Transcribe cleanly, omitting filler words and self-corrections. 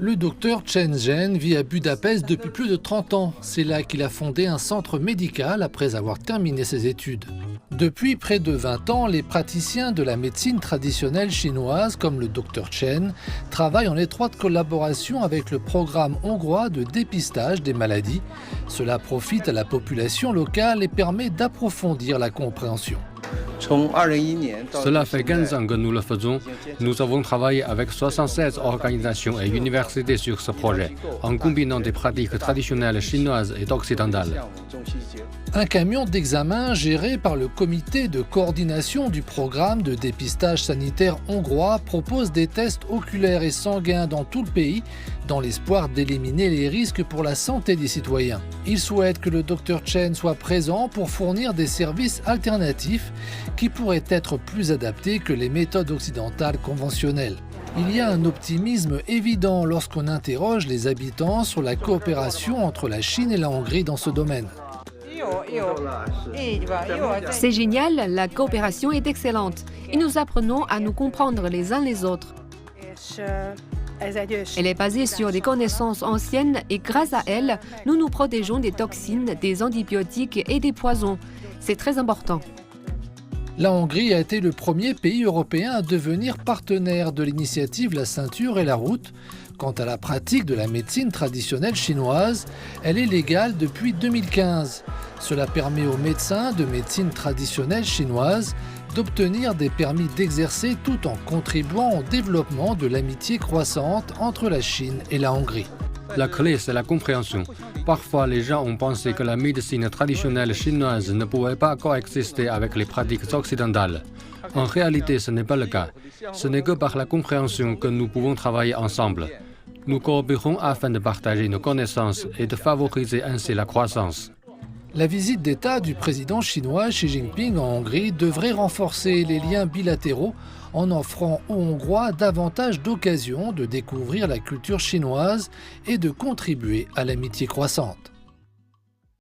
Le docteur Chen Zhen vit à Budapest depuis plus de 30 ans. C'est là qu'il a fondé un centre médical après avoir terminé ses études. Depuis près de 20 ans, les praticiens de la médecine traditionnelle chinoise, comme le docteur Chen, travaillent en étroite collaboration avec le programme hongrois de dépistage des maladies. Cela profite à la population locale et permet d'approfondir la compréhension. Cela fait 15 ans que nous le faisons. Nous avons travaillé avec 76 organisations et universités sur ce projet, en combinant des pratiques traditionnelles chinoises et occidentales. Un camion d'examen géré par le comité de coordination du programme de dépistage sanitaire hongrois propose des tests oculaires et sanguins dans tout le pays, dans l'espoir d'éliminer les risques pour la santé des citoyens. Il souhaite que le Dr Chen soit présent pour fournir des services alternatifs qui pourraient être plus adaptés que les méthodes occidentales conventionnelles. Il y a un optimisme évident lorsqu'on interroge les habitants sur la coopération entre la Chine et la Hongrie dans ce domaine. C'est génial, la coopération est excellente et nous apprenons à nous comprendre les uns les autres. Elle est basée sur des connaissances anciennes et grâce à elle, nous nous protégeons des toxines, des antibiotiques et des poisons. C'est très important. La Hongrie a été le premier pays européen à devenir partenaire de l'initiative La Ceinture et la Route. Quant à la pratique de la médecine traditionnelle chinoise, elle est légale depuis 2015. Cela permet aux médecins de médecine traditionnelle chinoise d'obtenir des permis d'exercer tout en contribuant au développement de l'amitié croissante entre la Chine et la Hongrie. La clé, c'est la compréhension. Parfois, les gens ont pensé que la médecine traditionnelle chinoise ne pouvait pas coexister avec les pratiques occidentales. En réalité, ce n'est pas le cas. Ce n'est que par la compréhension que nous pouvons travailler ensemble. Nous coopérons afin de partager nos connaissances et de favoriser ainsi la croissance. La visite d'État du président chinois Xi Jinping en Hongrie devrait renforcer les liens bilatéraux en offrant aux Hongrois davantage d'occasions de découvrir la culture chinoise et de contribuer à l'amitié croissante.